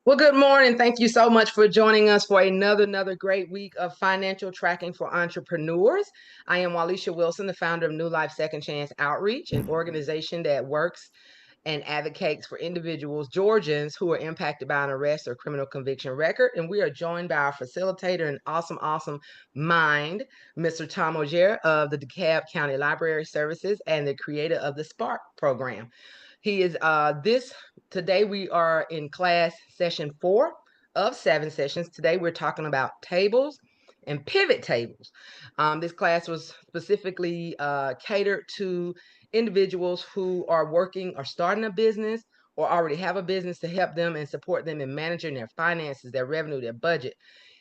Well, good morning. Thank you so much for joining us for another great week of financial tracking for entrepreneurs. I am Walisha Wilson, the founder of New Life Second Chance Outreach, an organization that works and advocates for individuals, Georgians, who are impacted by an arrest or criminal conviction record. And we are joined by our facilitator and awesome mind, Mr. Tom Ogier of the DeKalb County Library Services and the creator of the Spark program. He is today we are in class session 4 of 7 sessions. Today we're talking about tables and pivot tables. This class was specifically catered to individuals who are working or starting a business or already have a business to help them and support them in managing their finances, their revenue, their budget,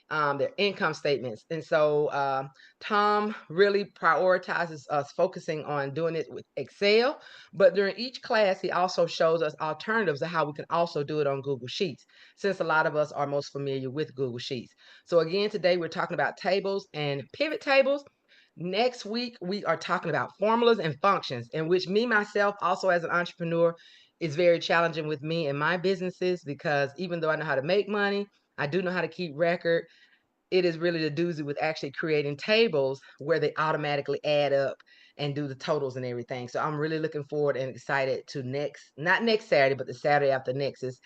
their income statements. And so Tom really prioritizes us focusing on doing it with Excel. But during each class, he also shows us alternatives of how we can also do it on Google Sheets, since a lot of us are most familiar with Google Sheets. So again, today we're talking about tables and pivot tables. Next week, we are talking about formulas and functions, in which me, myself, also as an entrepreneur, is very challenging with me and my businesses, because even though I know how to make money, I do know how to keep record. It is really the doozy with actually creating tables where they automatically add up and do the totals and everything. So I'm really looking forward and excited to not next Saturday, but the Saturday after next is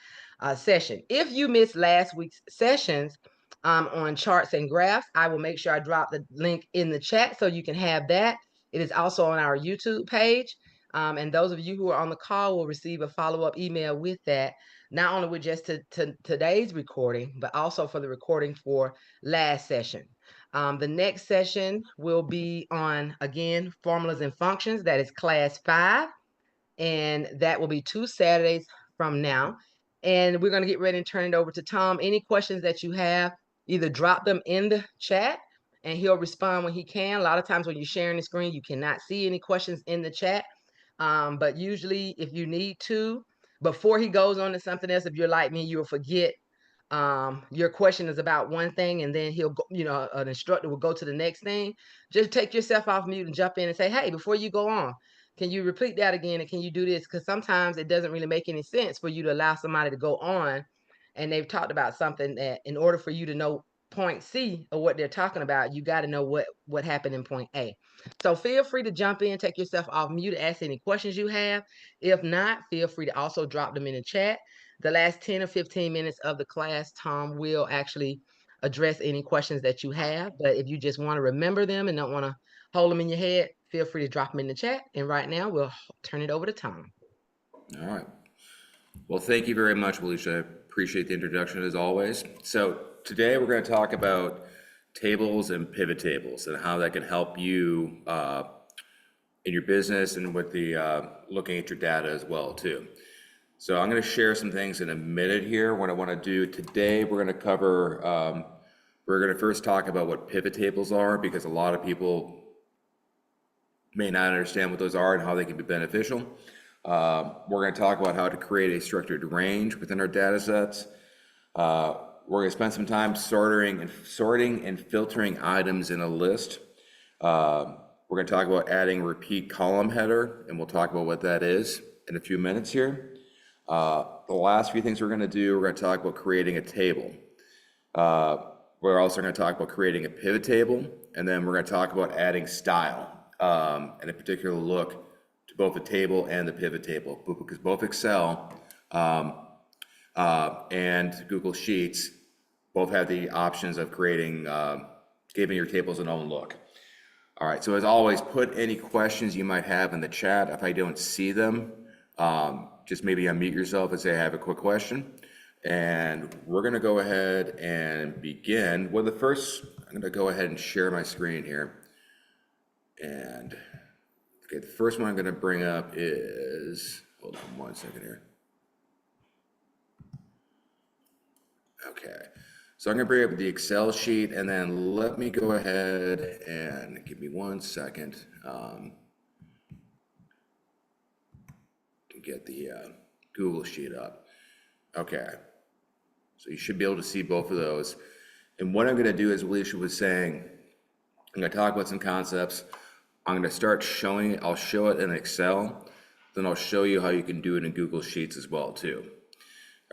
session. If you missed last week's sessions on charts and graphs, I will make sure I drop the link in the chat so you can have that. It is also on our YouTube page. And those of you who are on the call will receive a follow-up email with that, not only with just today's recording, but also for the recording for last session. The next session will be on, again, formulas and functions. That is class 5. And that will be 2 Saturdays from now. And we're going to get ready and turn it over to Tom. Any questions that you have, either drop them in the chat and he'll respond when he can. A lot of times when you're sharing the screen, you cannot see any questions in the chat. But usually if you need to, before he goes on to something else, if you're like me, you'll forget your question is about one thing, and then he'll go, an instructor will go to the next thing. Just take yourself off mute and jump in and say, hey, before you go on, can you repeat that again? And can you do this? Because sometimes it doesn't really make any sense for you to allow somebody to go on and they've talked about something that in order for you to know point C or what they're talking about, you got to know what happened in point A. So feel free to jump in, take yourself off mute, ask any questions you have. If not, feel free to also drop them in the chat. The last 10 or 15 minutes of the class, Tom will actually address any questions that you have. But if you just want to remember them and don't want to hold them in your head, feel free to drop them in the chat. And right now, we'll turn it over to Tom. All right. Well, thank you very much, Alicia. I appreciate the introduction as always. So today we're going to talk about tables and pivot tables and how that can help you in your business and with the looking at your data as well too. So I'm going to share some things in a minute here. What I want to do today, we're going to cover, we're going to first talk about what pivot tables are, because a lot of people may not understand what those are and how they can be beneficial. We're going to talk about how to create a structured range within our data sets. We're going to spend some time sorting and filtering items in a list. We're going to talk about adding a repeat column header, and we'll talk about what that is in a few minutes here. The last few things we're going to do, we're going to talk about creating a table. We're also going to talk about creating a pivot table, and then we're going to talk about adding style and a particular look to both the table and the pivot table, because both Excel and Google Sheets both have the options of creating, giving your tables an own look. All right, so as always, put any questions you might have in the chat. If I don't see them, just maybe unmute yourself and say, I have a quick question. And we're going to go ahead and begin. Well, I'm going to go ahead and share my screen here. And okay, the first one I'm going to bring up is, hold on one second here. Okay, so I'm going to bring up the Excel sheet, and then let me go ahead and give me 1 second. Get the Google sheet up. Okay, so you should be able to see both of those. And what I'm going to do, as Alicia was saying, I'm going to talk about some concepts. I'm going to start showing it. I'll show it in Excel. Then I'll show you how you can do it in Google Sheets as well too.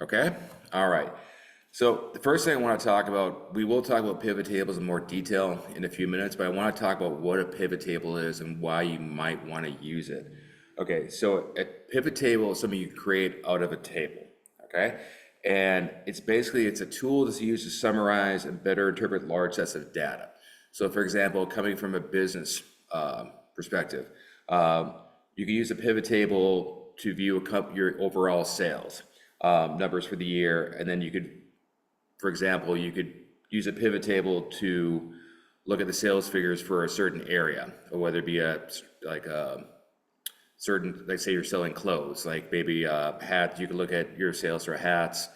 Okay, all right. So the first thing I want to talk about, we will talk about pivot tables in more detail in a few minutes, but I want to talk about what a pivot table is and why you might want to use it. Okay, so a pivot table is something you create out of a table, okay? And it's a tool that's used to summarize and better interpret large sets of data. So for example, coming from a business perspective, you can use a pivot table to view your overall sales numbers for the year, and then you could, for example, you could use a pivot table to look at the sales figures for a certain area, or whether it be certain, like say you're selling clothes, like maybe hats, you can look at your sales for hats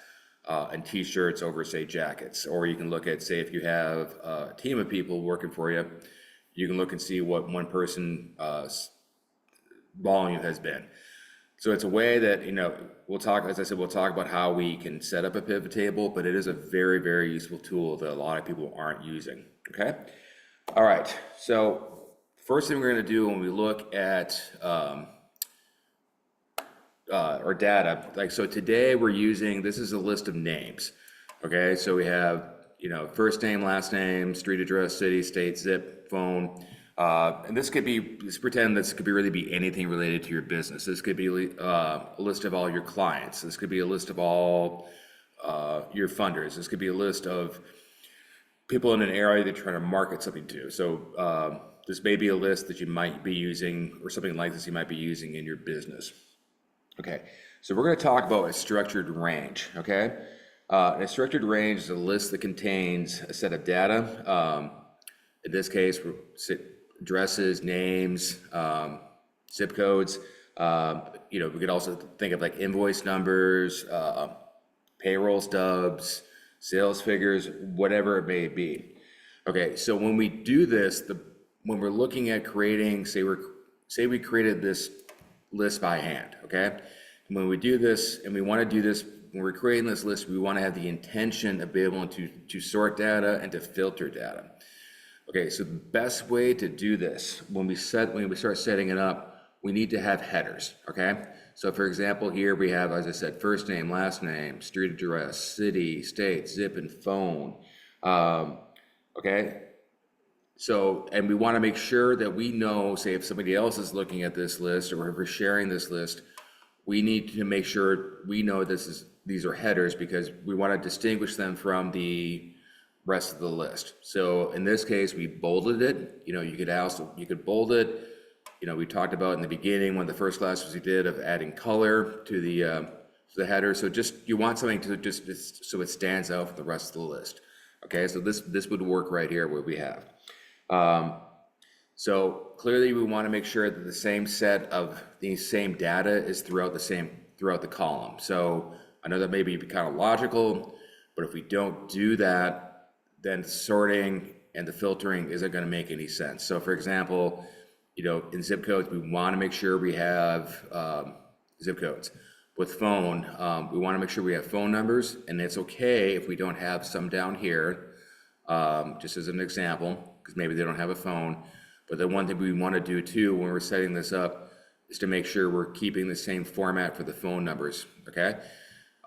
and t-shirts over say jackets, or you can look at, say if you have a team of people working for you, you can look and see what one person volume has been. So it's a way that, we'll talk, as I said, we'll talk about how we can set up a pivot table, but it is a very, very useful tool that a lot of people aren't using, okay? All right, so first thing we're gonna do when we look at our data, so today we're using, this is a list of names, okay? So we have, first name, last name, street address, city, state, zip, phone, and this could be, let's pretend this could really be anything related to your business. This could be a list of all your clients. This could be a list of all your funders. This could be a list of people in an area that you're trying to market something to. So this may be a list that you might be using, or something like this you might be using in your business. Okay, so we're going to talk about a structured range, okay? A structured range is a list that contains a set of data. In this case, addresses, names, zip codes. We could also think of like invoice numbers, payroll stubs, sales figures, whatever it may be. Okay, so when we do this, when we're looking at creating, say we created this list by hand, okay? And when we do this, and we want to do this, when we're creating this list, we want to have the intention of being able to sort data and to filter data. Okay, so the best way to do this, when we start setting it up, we need to have headers, okay? So for example, here we have, as I said, first name, last name, street address, city, state, zip, and phone, okay? So, and we want to make sure that we know, say if somebody else is looking at this list, or if we're sharing this list, we need to make sure we know these are headers, because we want to distinguish them from the rest of the list. So in this case, we bolded it. You could bold it. We talked about in the beginning, one of the first classes we did, of adding color to the header. So you want something to so it stands out from the rest of the list. Okay, so this would work right here, what we have. So clearly we want to make sure that the same set of the same data is throughout the column. So I know that may be kind of logical, but if we don't do that, then sorting and the filtering isn't going to make any sense. So for example, in zip codes, we want to make sure we have zip codes. With phone, we want to make sure we have phone numbers, and it's okay if we don't have some down here, just as an example, because maybe they don't have a phone. But the one thing we want to do too when we're setting this up is to make sure we're keeping the same format for the phone numbers, okay?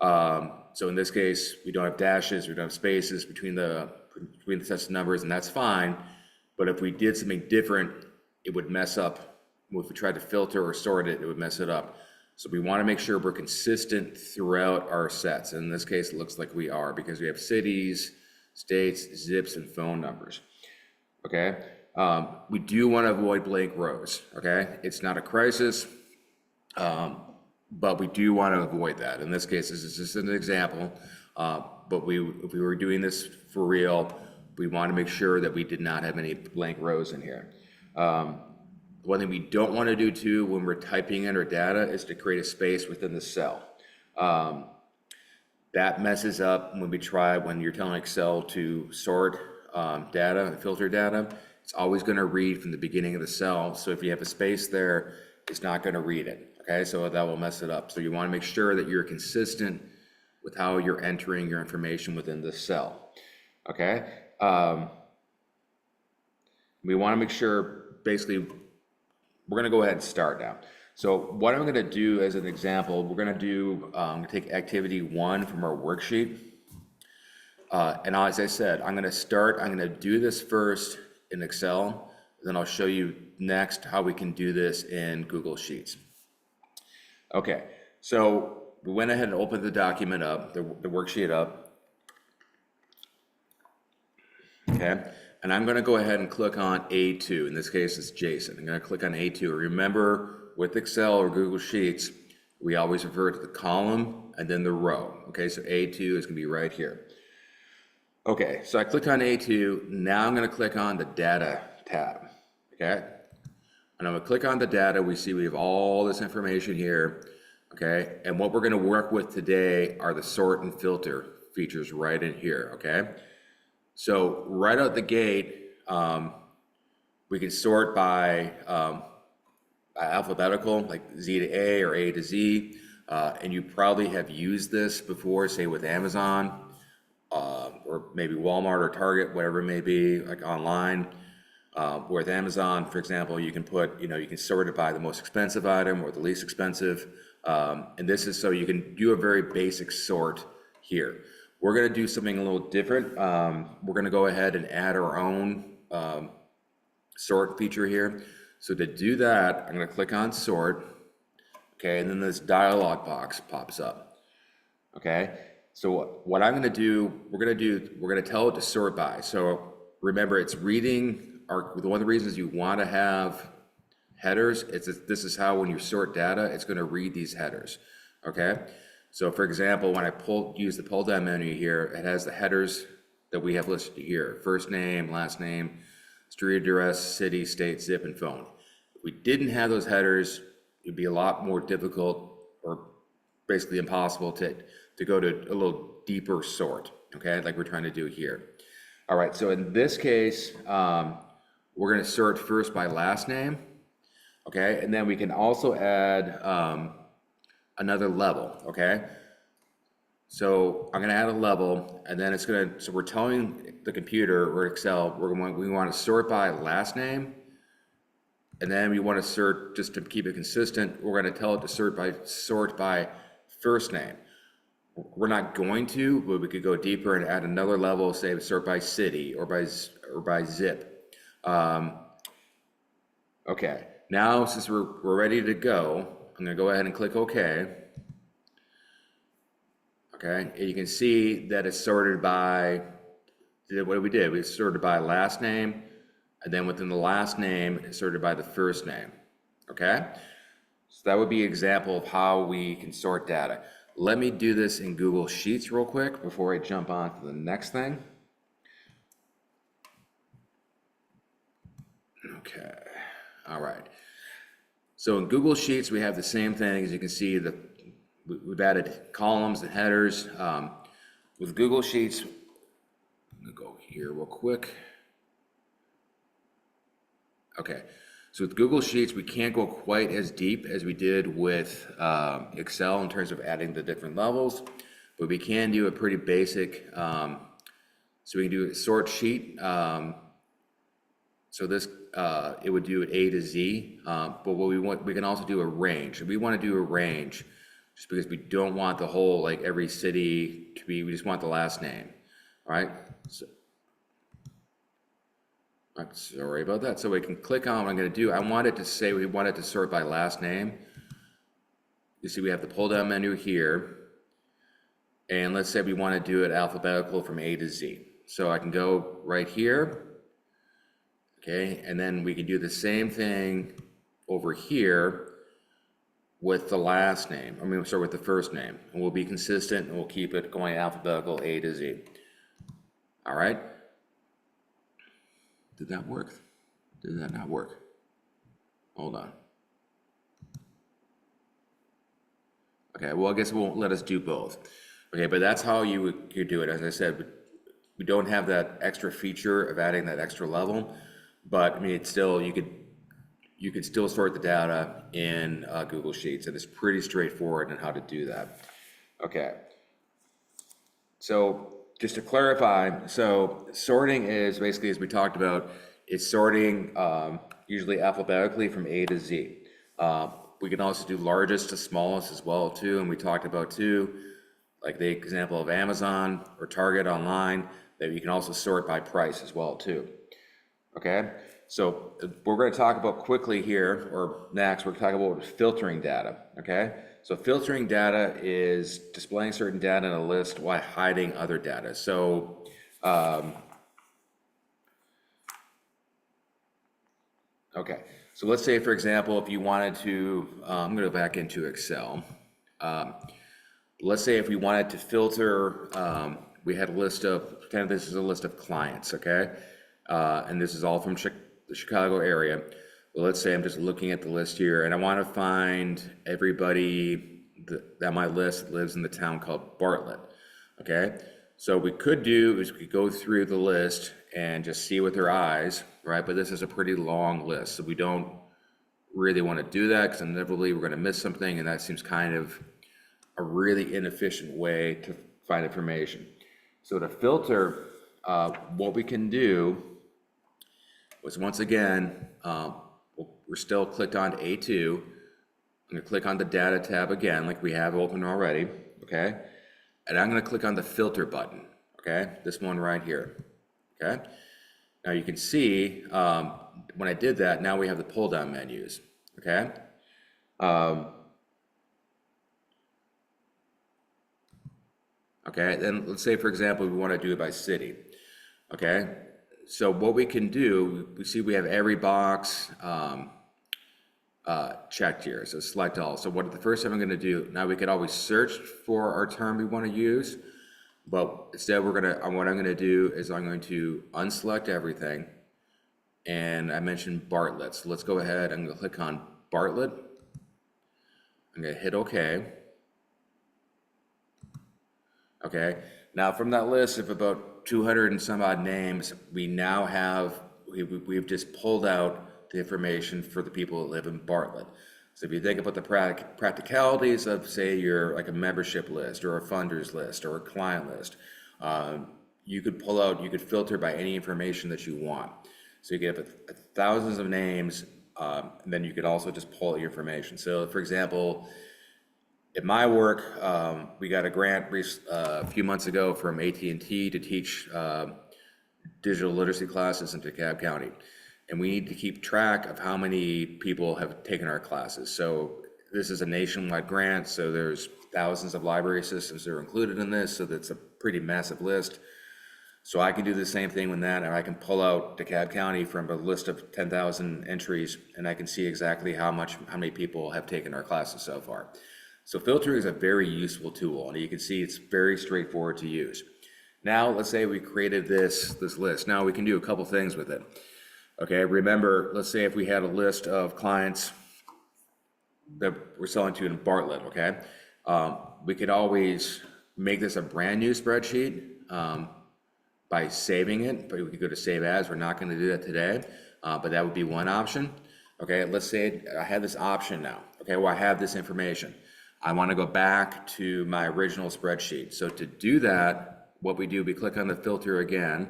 So in this case, we don't have dashes, we don't have spaces between the sets of numbers, and that's fine. But if we did something different, it would mess up. If we tried to filter or sort it, it would mess it up. So we want to make sure we're consistent throughout our sets. And in this case, it looks like we are, because we have cities, states, zips, and phone numbers, okay? We do want to avoid blank rows, okay? It's not a crisis, but we do want to avoid that. In this case, this is just an example, but if we were doing this for real, we want to make sure that we did not have any blank rows in here. One thing we don't want to do too when we're typing in our data is to create a space within the cell. That messes up when you're telling Excel to sort data and filter data. It's always going to read from the beginning of the cell. So if you have a space there, it's not going to read it. Okay, so that will mess it up. So you want to make sure that you're consistent with how you're entering your information within this cell. Okay, we want to make sure, basically, we're going to go ahead and start now. So what I'm going to do as an example, I'm going to take activity 1 from our worksheet. And as I said, I'm going to do this first in Excel, then I'll show you next how we can do this in Google Sheets. Okay, so we went ahead and opened the document up, the worksheet up. Okay, and I'm going to go ahead and click on A2. In this case, it's Jason. I'm going to click on A2. Remember, with Excel or Google Sheets, we always refer to the column and then the row. Okay, so A2 is going to be right here. Okay, so I clicked on A2. Now I'm going to click on the Data tab. Okay, and I'm going to click on the data. We see we have all this information here. Okay, and what we're going to work with today are the sort and filter features right in here. Okay, so right out the gate, we can sort by alphabetical, like Z to A or A to Z, and you probably have used this before, say with Amazon, or maybe Walmart or Target, whatever it may be, like online. With Amazon, for example, you can put, you can sort it by the most expensive item or the least expensive. And this is so you can do a very basic sort here. We're going to do something a little different. We're going to go ahead and add our own sort feature here. So to do that, I'm going to click on sort. Okay, and then this dialog box pops up. Okay, so what I'm going to do, we're going to tell it to sort by. So remember, it's reading. One of the reasons you want to have headers, this is how when you sort data, it's going to read these headers. Okay, so for example, when I use the pull down menu here, it has the headers that we have listed here: first name, last name, street address, city, state, zip, and phone. If we didn't have those headers, it'd be a lot more difficult, or basically impossible, to go to a little deeper sort. Okay, like we're trying to do here. All right, so in this case, we're going to sort first by last name, okay? And then we can also add another level, okay? So I'm going to add a level, and then so we're telling the computer or Excel, we want to sort by last name, and then we want to sort, just to keep it consistent, we're going to tell it to sort by first name. We're not going to, but we could go deeper and add another level, say sort by city or by zip. Okay, now since we're ready to go, I'm going to go ahead and click OK. Okay, and you can see that it's sorted by, what we did, we sorted by last name, and then within the last name, it's sorted by the first name. Okay, so that would be an example of how we can sort data. Let me do this in Google Sheets real quick before I jump on to the next thing. Okay, all right. So in Google Sheets, we have the same thing. As you can see, we've added columns and headers. With Google Sheets, I'm gonna go here real quick. Okay, so with Google Sheets, we can't go quite as deep as we did with Excel in terms of adding the different levels, but we can do a pretty basic, so we can do a sort sheet. So this, it would do A to Z, but what we can also do a range. We want to do a range just because we don't want the whole, like every city to be, we just want the last name, all right? So, I'm sorry about that. So we can click on what I'm going to do. I want it to say we want it to sort by last name. You see we have the pull down menu here. And let's say we want to do it alphabetical from A to Z. So I can go right here. Okay, and then we can do the same thing over here with the last name. I mean, we'll start with the first name. And we'll be consistent and we'll keep it going alphabetical A to Z. All right. Did that work? Did that not work? Hold on. Okay, well, I guess it won't let us do both. Okay, but that's how you do it. As I said, we don't have that extra feature of adding that extra level, but I mean, it's still, you could still sort the data in Google Sheets, and it's pretty straightforward in how to do that. Okay, so just to clarify, so sorting is basically, as we talked about, it's sorting usually alphabetically from A to Z. We can also do largest to smallest as well too, and we talked about too, like the example of Amazon or Target online, that you can also sort by price as well too. Okay, so we're going to talk about quickly here, or next, we're going to talk about filtering data. Okay, so filtering data is displaying certain data in a list while hiding other data. So okay, so let's say, for example, if you wanted to, I'm going to go back into Excel. Let's say if we wanted to filter, we had a list of, pretend this is a list of clients, okay? And this is all from the Chicago area. Well, let's say I'm just looking at the list here and I want to find everybody that my list lives in the town called Bartlett, okay? So what we could do is we could go through the list and just see with our eyes, right? But this is a pretty long list, so we don't really want to do that because inevitably we're going to miss something, and that seems kind of a really inefficient way to find information. So to filter, what we can do was, once again, we're still clicked on A2. I'm going to click on the data tab again, like we have open already, okay? And I'm going to click on the filter button, okay? This one right here, okay? Now you can see, when I did that, now we have the pull down menus, okay? Okay, then let's say, for example, we want to do it by city. Okay, so what we can do, we see we have every box checked here, so select all. So what the first thing I'm going to do, now we could always search for our term we want to use, but instead what I'm going to do is I'm going to unselect everything, and I mentioned Bartlett. So let's go ahead, I'm going to click on Bartlett. I'm going to hit OK. Okay, now from that list of about 200 and some odd names, we now have, we've just pulled out the information for the people that live in Bartlett. So if you think about the practicalities of, say, you're like a membership list or a funders list or a client list, you could pull out, you could filter by any information that you want. So you get thousands of names, and then you could also just pull out your information. So for example, at my work, we got a grant a few months ago from AT&T to teach digital literacy classes in DeKalb County. And we need to keep track of how many people have taken our classes. So this is a nationwide grant, so there's thousands of library systems that are included in this, so that's a pretty massive list. So I can do the same thing with that, and I can pull out DeKalb County from a list of 10,000 entries, and I can see exactly how many people have taken our classes so far. So filtering is a very useful tool, and you can see it's very straightforward to use. Now, let's say we created this list. Now we can do a couple things with it. Okay, remember, let's say if we had a list of clients that we're selling to in Bartlett, okay? We could always make this a brand new spreadsheet by saving it, but we could go to save as. We're not going to do that today, but that would be one option. Okay, let's say I have this option now. Okay, well, I have this information. I want to go back to my original spreadsheet. So to do that, what we do, we click on the filter again,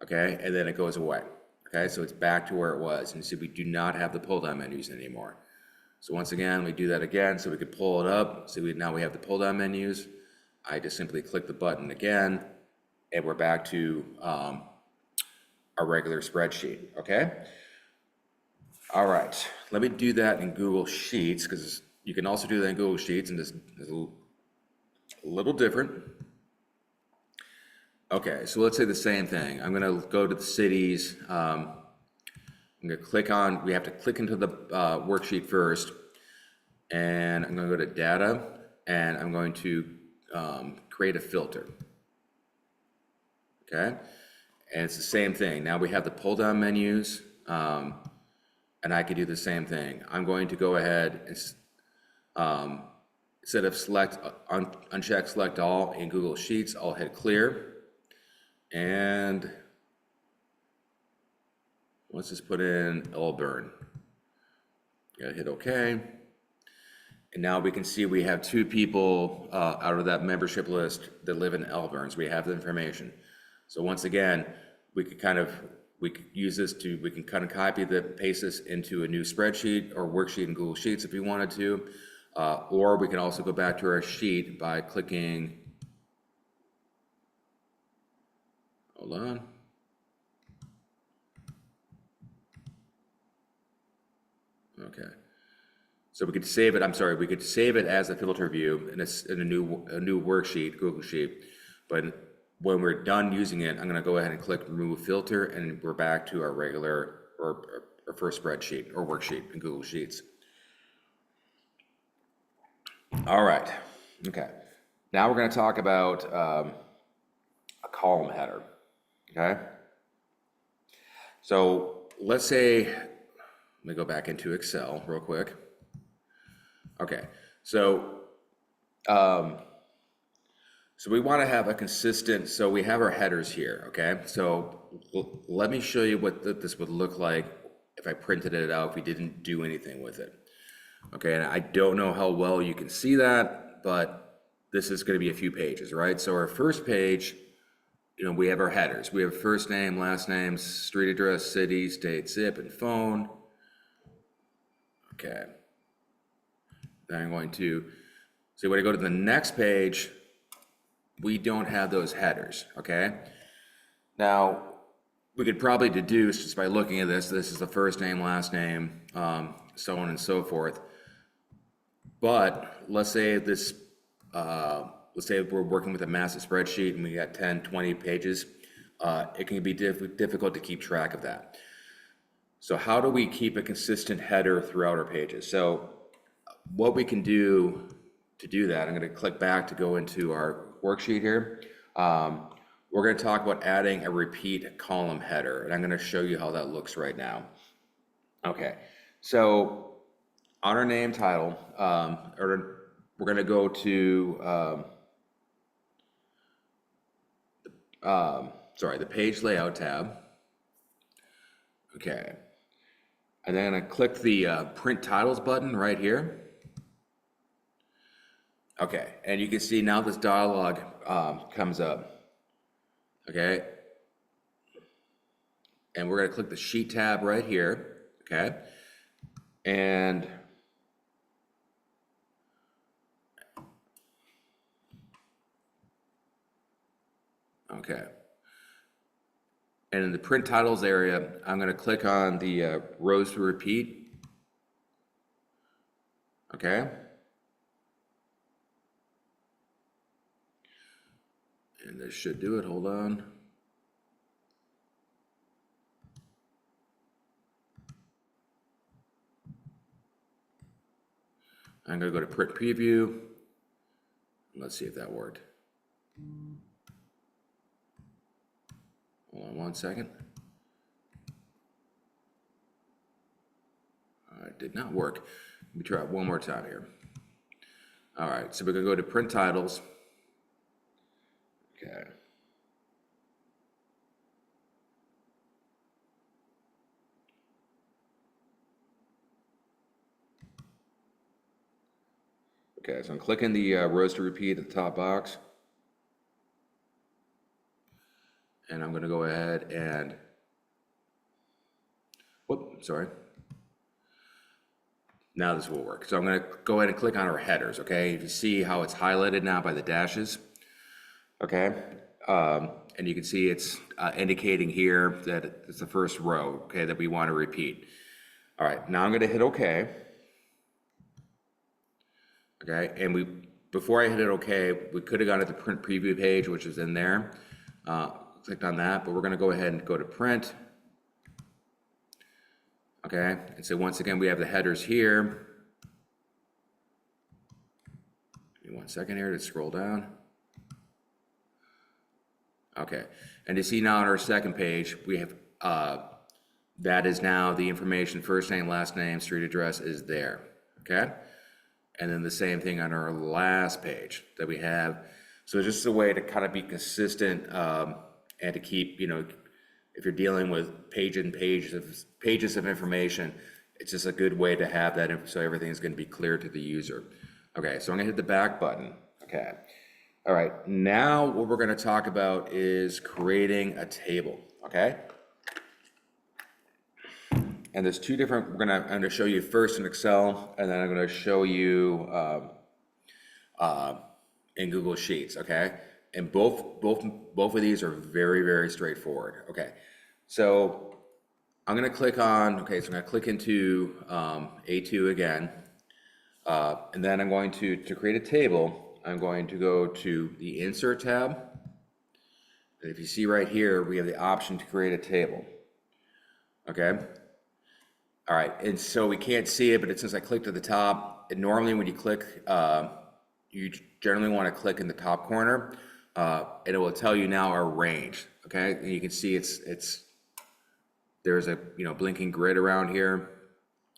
okay, and then it goes away. Okay, so it's back to where it was. And you see we do not have the pull down menus anymore. So once again, we do that again so we could pull it up. So now we have the pull down menus. I just simply click the button again, and we're back to our regular spreadsheet, okay? All right, let me do that in Google Sheets, because you can also do that in Google Sheets, and this is a little different. Okay, so let's say the same thing. I'm gonna go to the cities. I'm gonna click on, we have to click into the worksheet first, and I'm gonna go to data, and I'm going to create a filter. Okay, and it's the same thing. Now we have the pull down menus, and I can do the same thing. I'm going to go ahead and instead of uncheck select all in Google Sheets, I'll hit clear. And let's just put in Elburn. Gotta hit OK. And now we can see we have 2 people out of that membership list that live in Elburn. So we have the information. So once again, we could use this to, we can kind of paste this into a new spreadsheet or worksheet in Google Sheets if we wanted to, or we can also go back to our sheet by clicking Hold on. Okay. So we could save it, I'm sorry, we could save it as a filter view and it's in a new worksheet, Google Sheet. But when we're done using it, I'm gonna go ahead and click remove filter and we're back to our regular or our first spreadsheet or worksheet in Google Sheets. All right, okay. Now we're gonna talk about a column header, okay? So let's say, let me go back into Excel real quick. Okay, so we want to have a consistent, so we have our headers here, okay? So let me show you what this would look like if I printed it out, if we didn't do anything with it. Okay, and I don't know how well you can see that, but this is going to be a few pages, right? So our first page, we have our headers. We have first name, last name, street address, city, state, zip, and phone. Okay. Then I'm going to, so when I go to the next page, we don't have those headers, okay? Now, we could probably deduce just by looking at this is the first name, last name, so on and so forth. But let's say let's say we're working with a massive spreadsheet and we got 10, 20 pages. It can be difficult to keep track of that. So how do we keep a consistent header throughout our pages? So what we can do to do that, I'm going to click back to go into our worksheet here. We're going to talk about adding a repeat column header, and I'm going to show you how that looks right now. Okay, so on our name title, we're going to go to the page layout tab. Okay, and then I'm going to click the print titles button right here. Okay, and you can see now this dialog comes up. Okay, and we're going to click the sheet tab right here. Okay, and okay, and in the print titles area, I'm going to click on the rows to repeat. Okay. And this should do it, hold on. I'm gonna go to print preview. Let's see if that worked. Hold on one second. It did not work. Let me try it one more time here. All right, so we're gonna go to print titles. Okay. Okay, so I'm clicking the rows to repeat at the top box. And I'm gonna go ahead and, sorry. Now this will work. So I'm gonna go ahead and click on our headers, okay? If you see how it's highlighted now by the dashes, okay? And you can see it's indicating here that it's the first row, okay, that we want to repeat. All right, now I'm gonna hit okay. Okay, and before I hit it okay, we could have gone to the print preview page, which is in there. Clicked on that, but we're gonna go ahead and go to print. Okay, and so once again, we have the headers here. Give me 1 second here to scroll down. Okay, and you see now on our second page, we have, that is now the information, first name, last name, street address is there, okay? And then the same thing on our last page that we have. So it's just a way to kind of be consistent and to keep, if you're dealing with pages of information, it's just a good way to have that so everything is going to be clear to the user. Okay, so I'm going to hit the back button. Okay. All right, now what we're going to talk about is creating a table, okay? And there's two different, I'm going to show you first in Excel, and then I'm going to show you in Google Sheets, okay? And both of these are very, very straightforward. Okay, so I'm going to click on, okay, so I'm going to click into A2 again. And then I'm going to create a table, I'm going to go to the Insert tab. And if you see right here, we have the option to create a table. Okay. All right, and so we can't see it, but since I clicked at the top, and normally when you click, you generally want to click in the top corner, and it will tell you now our range. Okay, and you can see there's a blinking grid around here,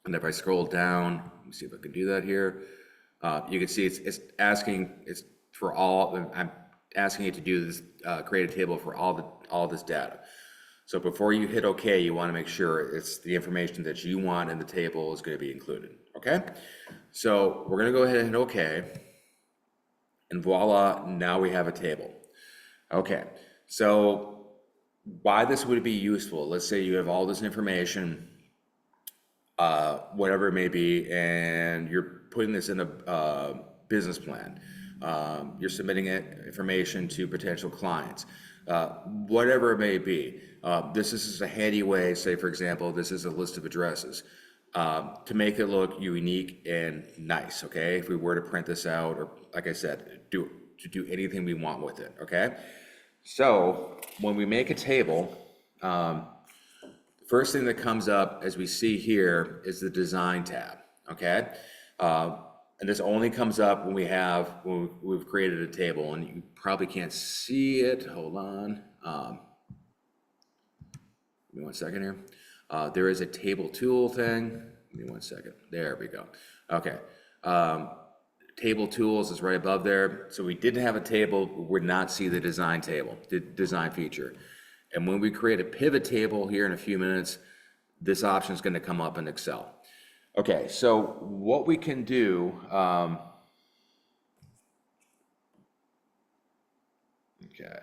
and if I scroll down, let me see if I can do that here. You can see it's asking for all. I'm asking it to do this, create a table for all this data. So before you hit OK, you want to make sure it's the information that you want in the table is going to be included. Okay, so we're going to go ahead and hit OK, and voila, now we have a table. Okay, so why this would be useful? Let's say you have all this information, whatever it may be, and you're putting this in a business plan. You're submitting information to potential clients, whatever it may be. This is just a handy way, say for example, this is a list of addresses, to make it look unique and nice, okay? If we were to print this out, or like I said, do anything we want with it, okay? So when we make a table, first thing that comes up, as we see here, is the Design tab, okay? And this only comes up when we've created a table, and you probably can't see it. Hold on. Give me 1 second here. There is a table tool thing. Give me 1 second. There we go. Okay. Table tools is right above there. So we didn't have a table, we would not see the design table, the design feature. And when we create a pivot table here in a few minutes, this option is going to come up in Excel. Okay, so what we can do, okay.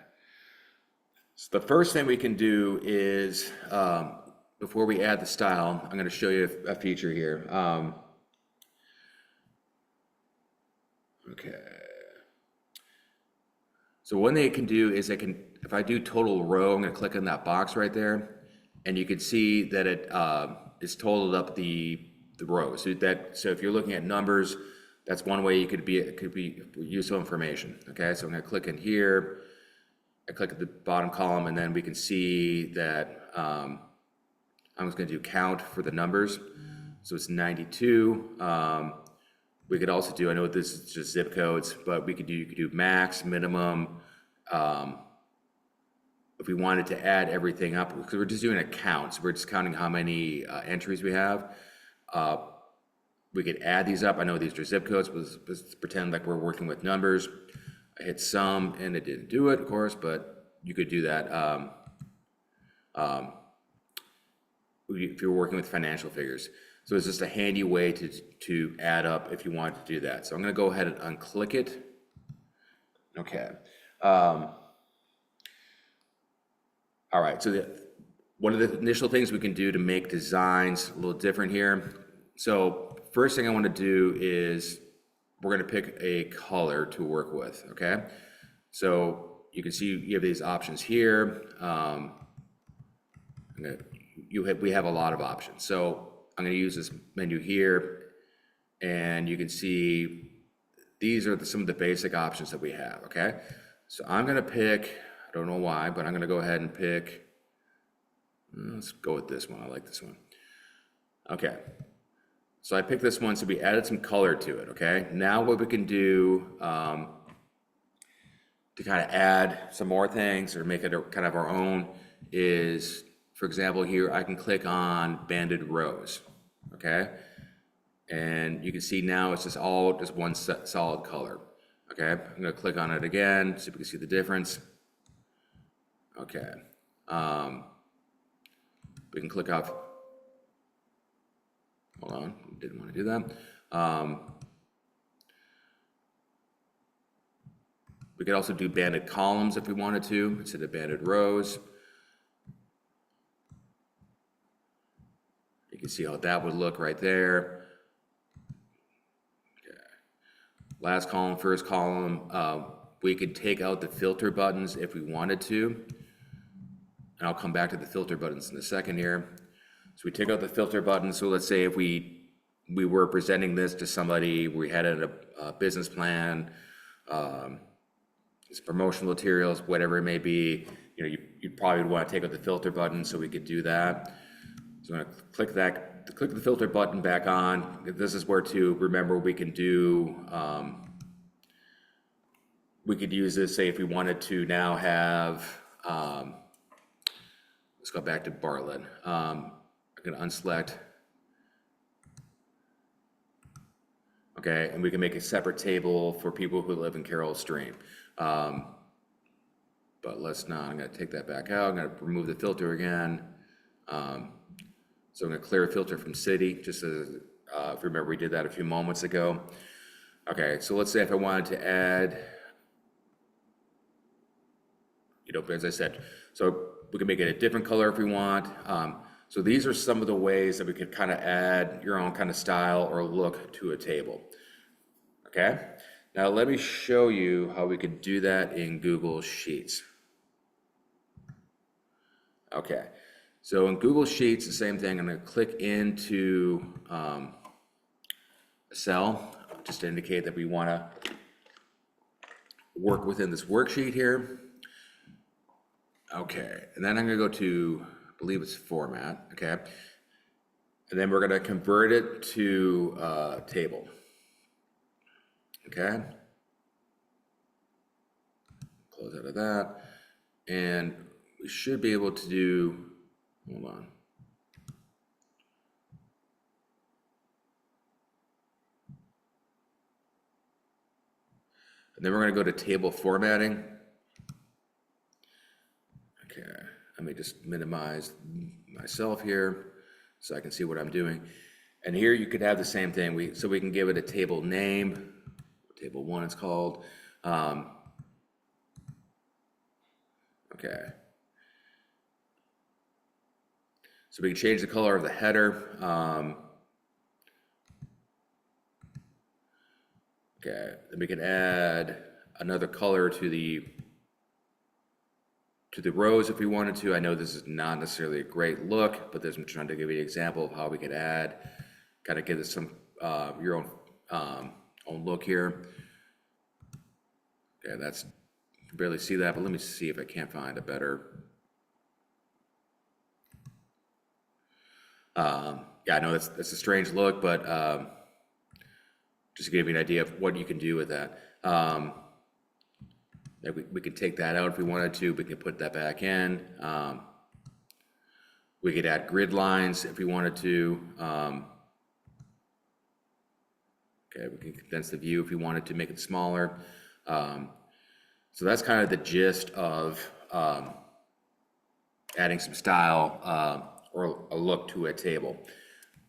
So the first thing we can do is, before we add the style, I'm going to show you a feature here. Okay. So one thing it can do is if I do total row, I'm going to click on that box right there, and you can see that it is totaled up the rows. So if you're looking at numbers, that's one way it could be useful information. Okay, so I'm going to click in here. I click at the bottom column, and then we can see that I'm just going to do count for the numbers. So it's 92. We could also do, I know this is just zip codes, but you could do max, minimum. If we wanted to add everything up, because we're just doing a count, so we're just counting how many entries we have. We could add these up. I know these are zip codes, but let's pretend like we're working with numbers. I hit sum, and it didn't do it, of course, but you could do that if you're working with financial figures. So it's just a handy way to add up if you want to do that. So I'm going to go ahead and unclick it. Okay. All right. So one of the initial things we can do to make designs a little different here. So first thing I want to do is we're going to pick a color to work with. Okay. So you can see you have these options here. We have a lot of options. So I'm going to use this menu here, and you can see these are some of the basic options that we have, okay? So I'm going to pick, I don't know why, but I'm going to go ahead and pick, let's go with this one. I like this one. Okay, so I picked this one, so we added some color to it, okay? Now what we can do to kind of add some more things or make it kind of our own is, for example, here I can click on banded rows, okay? And you can see now it's just one solid color, okay? I'm gonna click on it again so we can see the difference. Okay, we can click off, hold on, didn't want to do that. We could also do banded columns if we wanted to instead of banded rows. You can see how that would look right there. Okay. Last column, first column. we could take out the filter buttons if we wanted to. And I'll come back to the filter buttons in a second here. So we take out the filter buttons. So let's say if we were presenting this to somebody, we had a business plan, some promotional materials, whatever it may be, you probably would want to take out the filter button so we could do that. So I'm going to click the filter button back on. This is where to remember we can do, we could use this, say if we wanted to now have, let's go back to Bartlett. I'm going to unselect. Okay, and we can make a separate table for people who live in Carroll Stream. But let's not, I'm going to take that back out. I'm going to remove the filter again. So I'm going to clear a filter from city, just as, if you remember, we did that a few moments ago. Okay, so let's say if I wanted to add, as I said, so we can make it a different color if we want. So these are some of the ways that we could kind of add your own kind of style or look to a table. Okay, now let me show you how we could do that in Google Sheets. Okay, so in Google Sheets, the same thing. I'm going to click into a cell just to indicate that we want to work within this worksheet here. Okay, and then I'm going to go to, I believe it's format, okay? And then we're going to convert it to a table, okay? Close out of that. And we should be able to do, hold on. And then we're going to go to table formatting. Okay, let me just minimize myself here so I can see what I'm doing. And here you could have the same thing. So we can give it a table name, table 1 it's called. Okay. So we can change the color of the header. Okay, then we can add another color to the rows if we wanted to. I know this is not necessarily a great look, but I'm trying to give you an example of how we could add, kind of give this some your own look here. Okay, that's, you can barely see that, but let me see if I can't find a better. Yeah, I know that's a strange look, but just to give you an idea of what you can do with that. We could take that out if we wanted to. We could put that back in. We could add grid lines if we wanted to. Okay, we can condense the view if we wanted to make it smaller. So that's kind of the gist of adding some style or a look to a table.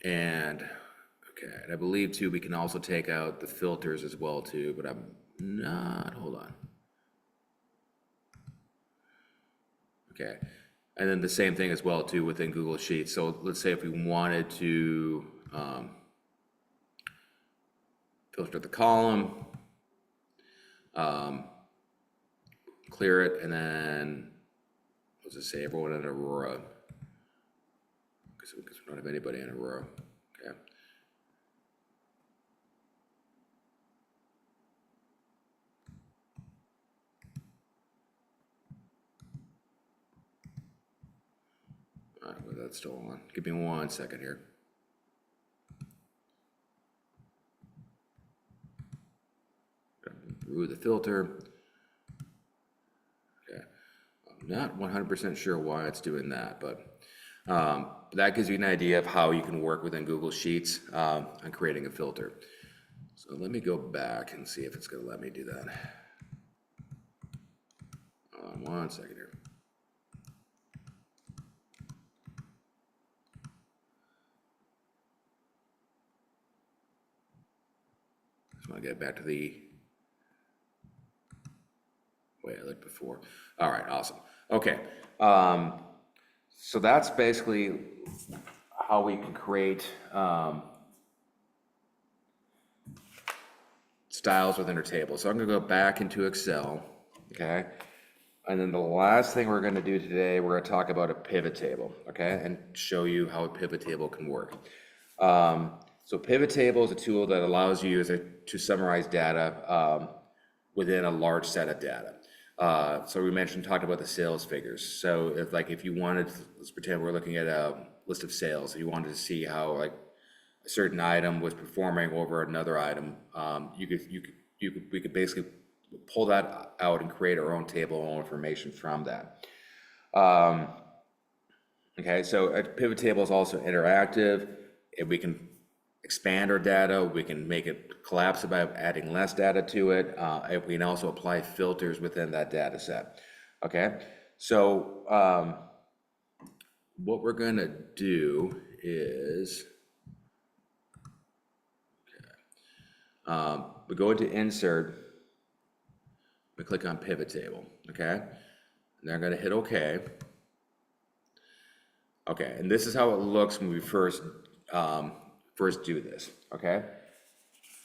And okay, and I believe too we can also take out the filters as well too, but I'm not, hold on. Okay, and then the same thing as well too within Google Sheets. So let's say if we wanted to filter the column, clear it, and then let's just say everyone in Aurora, because we don't have anybody in Aurora. Okay. All right, well, that's still on. Give me 1 second here. Remove the filter. Okay, I'm not 100% sure why it's doing that, but that gives you an idea of how you can work within Google Sheets on creating a filter. So let me go back and see if it's going to let me do that. 1 second here. Just want to get back to the way I looked before. All right, awesome. Okay, so that's basically how styles within our table. So I'm gonna go back into Excel, okay? And then the last thing we're gonna do today, we're gonna talk about a pivot table, okay? And show you how a pivot table can work. So pivot table is a tool that allows you to summarize data within a large set of data. So we talked about the sales figures. So if you wanted, let's pretend we're looking at a list of sales, and you wanted to see how like a certain item was performing over another item, we could basically pull that out and create our own table of information from that. Okay, so a pivot table is also interactive. If we can expand our data, we can make it collapse by adding less data to it. And we can also apply filters within that data set. Okay, so what we're gonna do is, we go into insert, we click on pivot table, okay? And then I'm gonna hit okay. Okay, and this is how it looks when we first do this, okay?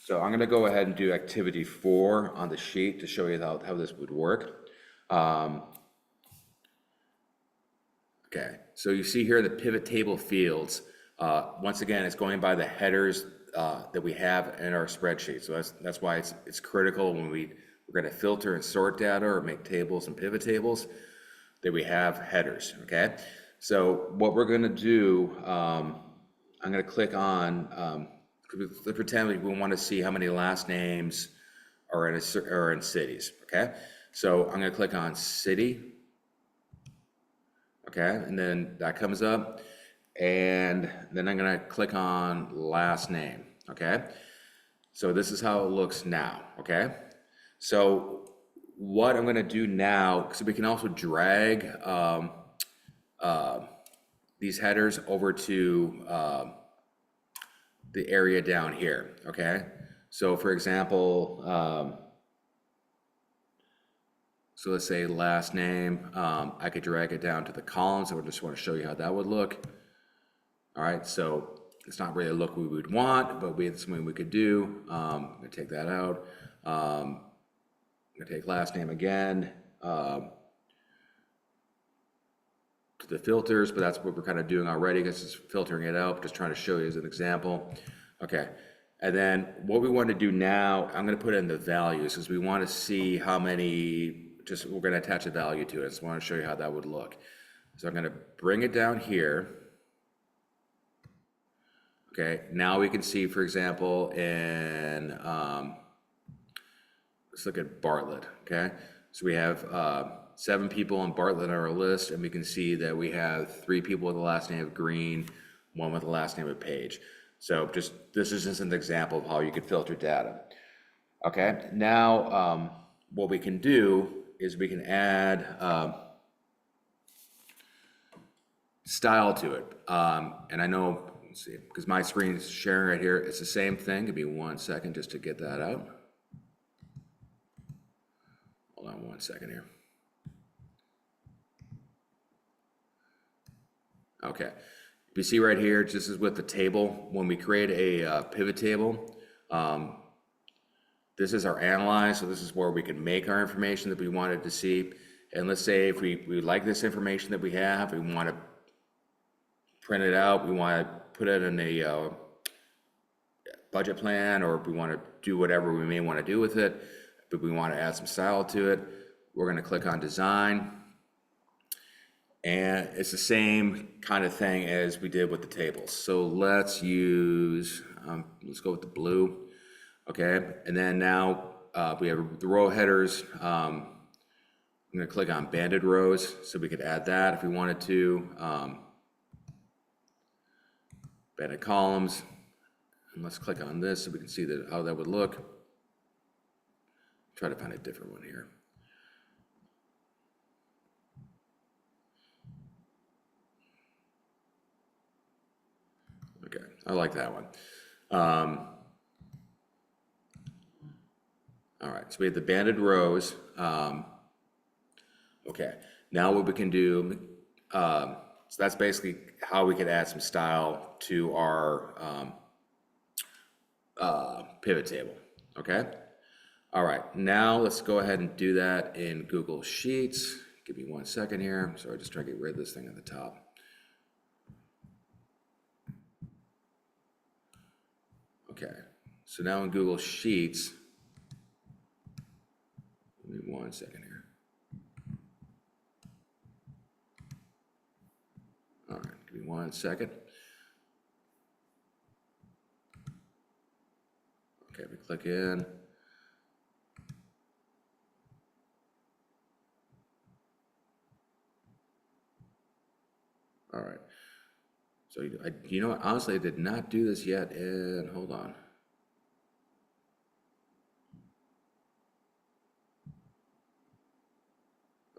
So I'm gonna go ahead and do activity 4 on the sheet to show you how this would work. Okay, so you see here the pivot table fields. Once again, it's going by the headers that we have in our spreadsheet. So that's why it's critical when we're gonna filter and sort data or make tables and pivot tables that we have headers, okay? So what we're gonna do, I'm gonna click on, let's pretend we wanna see how many last names are in cities, okay? So I'm gonna click on city, okay? And then that comes up, and then I'm gonna click on last name, okay? So this is how it looks now, okay? So what I'm gonna do now, so we can also drag these headers over to the area down here, okay? So for example, so let's say last name, I could drag it down to the columns. I would just want to show you how that would look. All right, so it's not really a look we would want, but it's something we could do. I'm gonna take that out. I'm gonna take last name again. To the filters, but that's what we're kind of doing already, because it's filtering it out, just trying to show you as an example. Okay, and then what we want to do now, I'm going to put in the values, because we want to see how many, we're going to attach a value to it, so I want to show you how that would look. So I'm going to bring it down here. Okay, now we can see, for example, in, let's look at Bartlett, okay? So we have 7 people on Bartlett on our list, and we can see that we have 3 people with the last name of Green, 1 with the last name of Page. So this is just an example of how you could filter data. Okay, now what we can do is we can add style to it. And I know, let's see, because my screen is sharing right here, it's the same thing. Give me 1 second just to get that out. Hold on 1 second here. Okay, you see right here, this is with the table. When we create a pivot table, this is our analyze, so this is where we can make our information that we wanted to see. And let's say if we like this information that we have, we want to print it out, we want to put it in a budget plan, or we want to do whatever we may want to do with it, but we want to add some style to it, we're going to click on design. And it's the same kind of thing as we did with the tables. So let's use, let's go with the blue, okay? And then now we have the row headers. I'm gonna click on banded rows, so we could add that if we wanted to. Banded columns, and let's click on this so we can see how that would look. Try to find a different one here. Okay, I like that one. All right, so we have the banded rows. Okay, now what we can do, so that's basically how we could add some style to our pivot table, okay? All right, now let's go ahead and do that in Google Sheets. Give me 1 second here. Sorry, just trying to get rid of this thing at the top. Okay, so now in Google Sheets, give me 1 second here. All right, give me 1 second. Okay, we click in. All right. So, you know what, honestly, I did not do this yet, and hold on.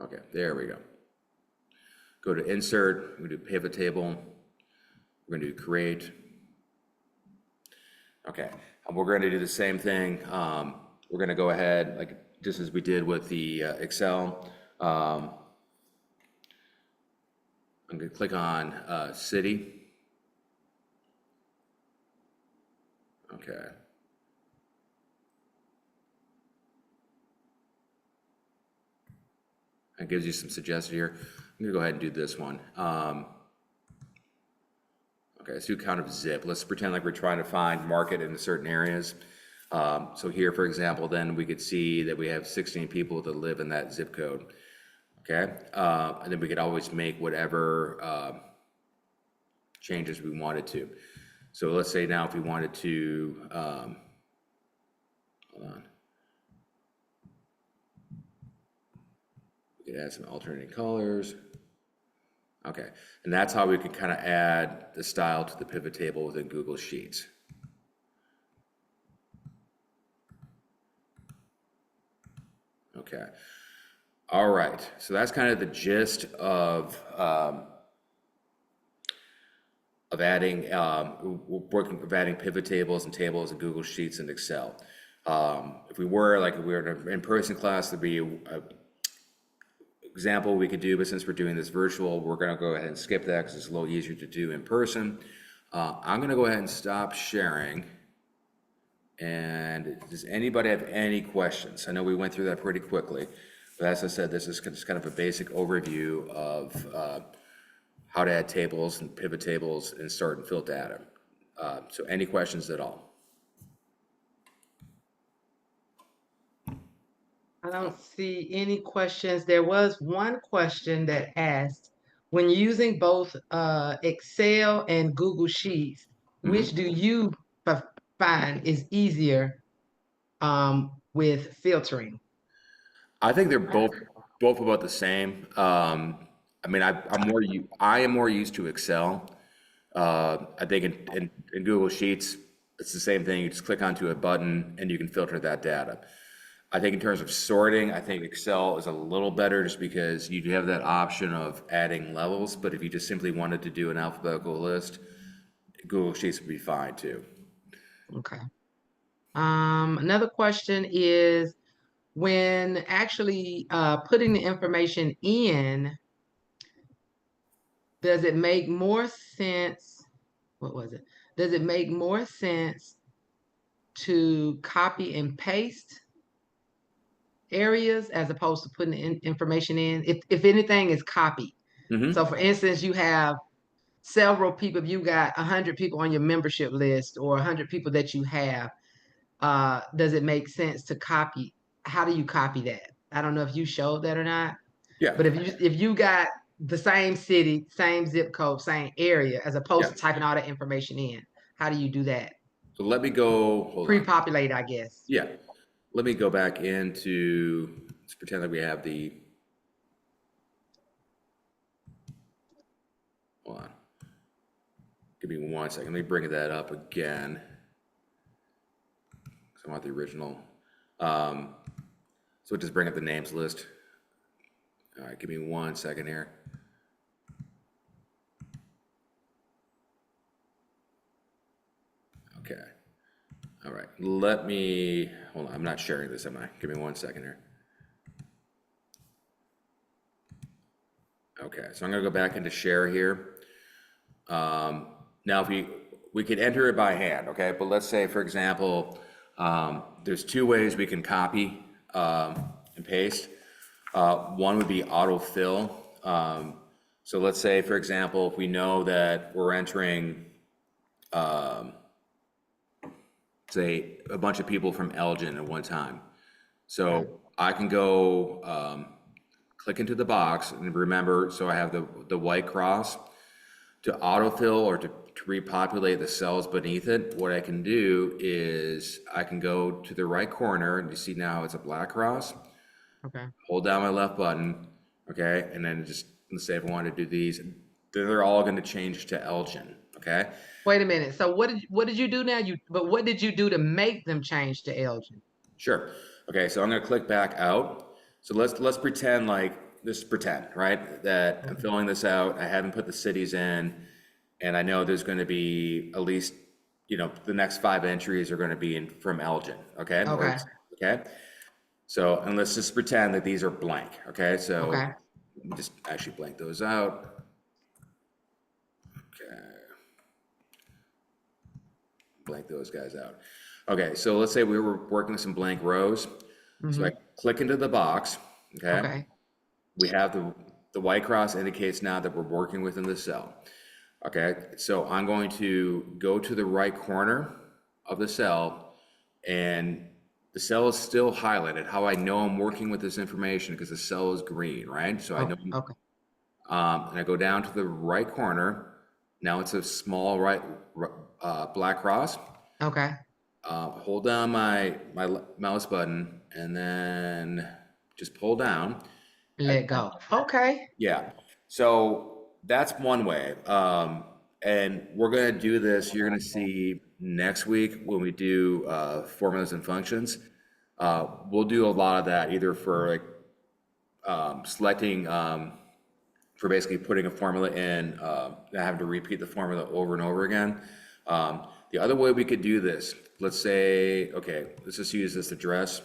Okay, there we go. Go to Insert, we do Pivot Table. We're gonna do Create. Okay, and we're gonna do the same thing. We're gonna go ahead, like just as we did with the Excel. I'm gonna click on City. Okay. It gives you some suggestions here. I'm gonna go ahead and do this one. Okay, let's do count of zip. Let's pretend like we're trying to find market in certain areas. So here, for example, then we could see that we have 16 people that live in that zip code. Okay, and then we could always make whatever changes we wanted to. So let's say now if we wanted to, hold on. We could add some alternating colors. Okay, and that's how we could kind of add the style to the pivot table within Google Sheets. Okay, all right, so that's kind of the gist of adding, adding pivot tables and tables in Google Sheets and Excel. If we were in an in-person class, there'd be a example we could do, but since we're doing this virtual, we're gonna go ahead and skip that because it's a little easier to do in person. I'm gonna go ahead and stop sharing. And does anybody have any questions? I know we went through that pretty quickly, but as I said, this is just kind of a basic overview of how to add tables and pivot tables and sort and fill data. So any questions at all? I don't see any questions. There was one question that asked, when using both Excel and Google Sheets, which do you find is easier with filtering? I think they're both about the same. I mean, I am more used to Excel. I think in Google Sheets, it's the same thing. You just click onto a button and you can filter that data. I think in terms of sorting, I think Excel is a little better just because you do have that option of adding levels, but if you just simply wanted to do an alphabetical list, Google Sheets would be fine too. Okay. Another question is, when actually putting the information in, does it make more sense? What was it? Does it make more sense to copy and paste areas as opposed to putting the information in? If anything is copied. So for instance, you have several people, if you got 100 people on your membership list or 100 people that you have, does it make sense to copy? How do you copy that? I don't know if you showed that or not. Yeah. But if you got the same city, same zip code, same area, as opposed to typing all that information in, how do you do that? So let me go, hold on. Pre-populate, I guess. Yeah. Let me go back into, let's pretend that we have the, hold on. Give me 1 second. Let me bring that up again. I want the original. So just bring up the names list. All right, give me 1 second here. Okay. All right, let me, hold on, I'm not sharing this, am I? Give me 1 second here. Okay, so I'm gonna go back into share here. Now if we could enter it by hand, okay? But let's say, for example, There's two ways we can copy and paste. One would be autofill. So let's say, for example, if we know that we're entering, say, a bunch of people from Elgin at one time. So I can go click into the box and remember, so I have the white cross to autofill or to repopulate the cells beneath it. What I can do is I can go to the right corner and you see now it's a black cross. Okay. Hold down my left button, okay, and then just let's say if I want to do these, they're all going to change to Elgin, okay? Wait a minute. So what did you do now? But what did you do to make them change to Elgin? Sure. Okay, so I'm going to click back out. So let's pretend right, that I'm filling this out. I haven't put the cities in, and I know there's going to be at least, the next 5 entries are going to be from Elgin, okay? Okay. Okay. So, and let's just pretend that these are blank, okay? So, Okay. let me just actually blank those out. Okay. Blank those guys out. Okay, so let's say we were working with some blank rows. So I click into the box, okay? Okay. We have the white cross indicates now that we're working within the cell. Okay, so I'm going to go to the right corner of the cell, and the cell is still highlighted. How I know I'm working with this information because the cell is green, right? So I know. Okay. And I go down to the right corner. Now it's a small black cross. Okay. Hold down my mouse button and then just pull down. Let go. Okay. Yeah. So that's one way. And we're going to do this. You're going to see next week when we do formulas and functions. We'll do a lot of that either for selecting, for basically putting a formula in, not having to repeat the formula over and over again. The other way we could do this, let's say, okay, let's just use this address.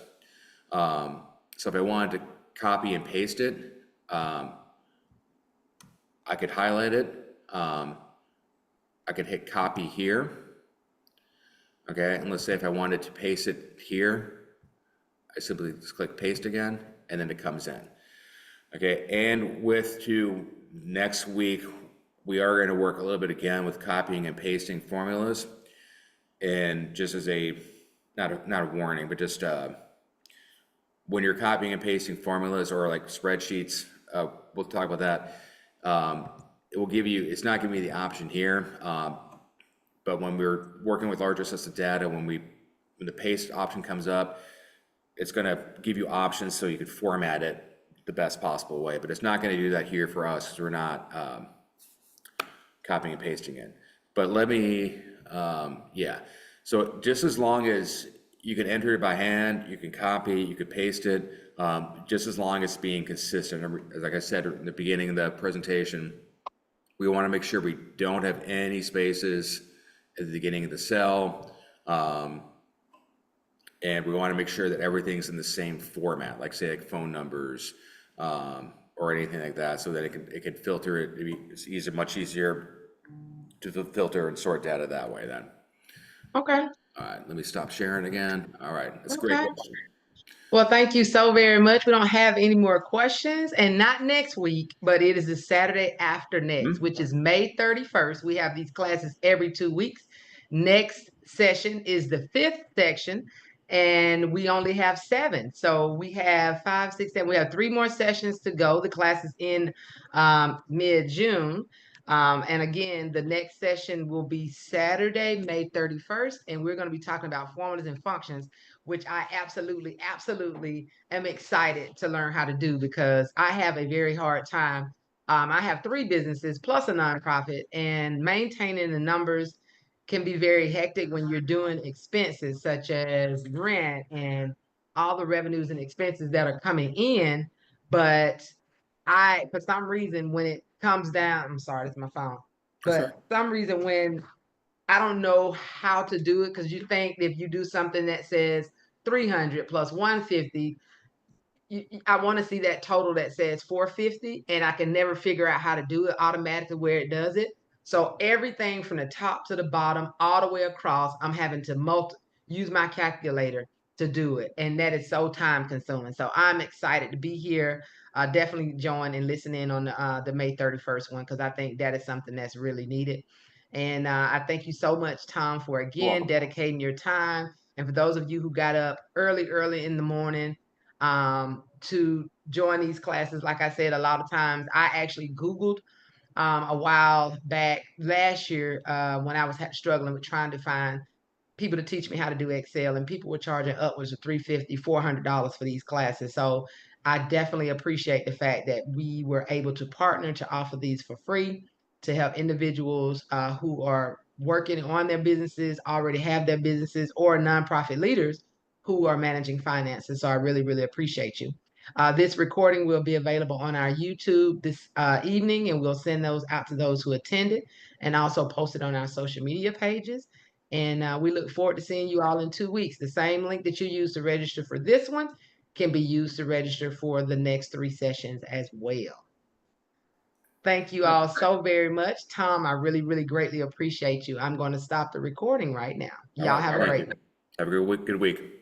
So if I wanted to copy and paste it, I could highlight it. I could hit copy here. Okay, and let's say if I wanted to paste it here, I simply just click paste again, and then it comes in. Okay, and to next week, we are going to work a little bit again with copying and pasting formulas. And just as not a warning, but just when you're copying and pasting formulas or like spreadsheets, we'll talk about that. It will give you, it's not giving me the option here, but when we're working with larger sets of data, when the paste option comes up, it's going to give you options so you could format it the best possible way. But it's not going to do that here for us because we're not copying and pasting it. But let me, yeah. So just as long as you can enter it by hand, you can copy, you can paste it, just as long as it's being consistent. Like I said in the beginning of the presentation, we want to make sure we don't have any spaces at the beginning of the cell. And we want to make sure that everything's in the same format, like say like phone numbers, or anything like that, so that it can filter it. It's much easier to filter and sort data that way then. Okay. All right, let me stop sharing again. All right, that's a great question. Well, thank you so very much. We don't have any more questions, and not next week, but it is the Saturday after next, which is May 31st. We have these classes every 2 weeks. Next session is the 5th section, and we only have 7. So we have 5, 6, 7. We have 3 more sessions to go. The class is in mid-June. And again, the next session will be Saturday, May 31st, and we're going to be talking about formulas and functions, which I absolutely am excited to learn how to do because I have a very hard time. I have 3 businesses plus a nonprofit, and maintaining the numbers can be very hectic when you're doing expenses such as rent and all the revenues and expenses that are coming in. But for some reason, when it comes down, I'm sorry, it's my phone. But for some reason, when I don't know how to do it, because you think if you do something that says 300 plus 150, I want to see that total that says 450, and I can never figure out how to do it automatically where it does it. So everything from the top to the bottom, all the way across, I'm having to use my calculator to do it. And that is so time consuming. So I'm excited to be here. Definitely join and listen in on the May 31st one, because I think that is something that's really needed. And I thank you so much, Tom, for You're again welcome. dedicating your time. And for those of you who got up early in the morning to join these classes, like I said, a lot of times I actually Googled a while back last year when I was struggling with trying to find people to teach me how to do Excel, and people were charging upwards of $350, $400 for these classes. So I definitely appreciate the fact that we were able to partner to offer these for free to help individuals who are working on their businesses, already have their businesses, or nonprofit leaders who are managing finances. So I really, really appreciate you. This recording will be available on our YouTube this evening, and we'll send those out to those who attended, and also post it on our social media pages. And we look forward to seeing you all in 2 weeks. The same link that you use to register for this one can be used to register for the next 3 sessions as well. Thank you all so very much. Tom, I really, really greatly appreciate you. I'm going to stop the recording right now. All Y'all right. have a Thank great you. Have a good week. Good week.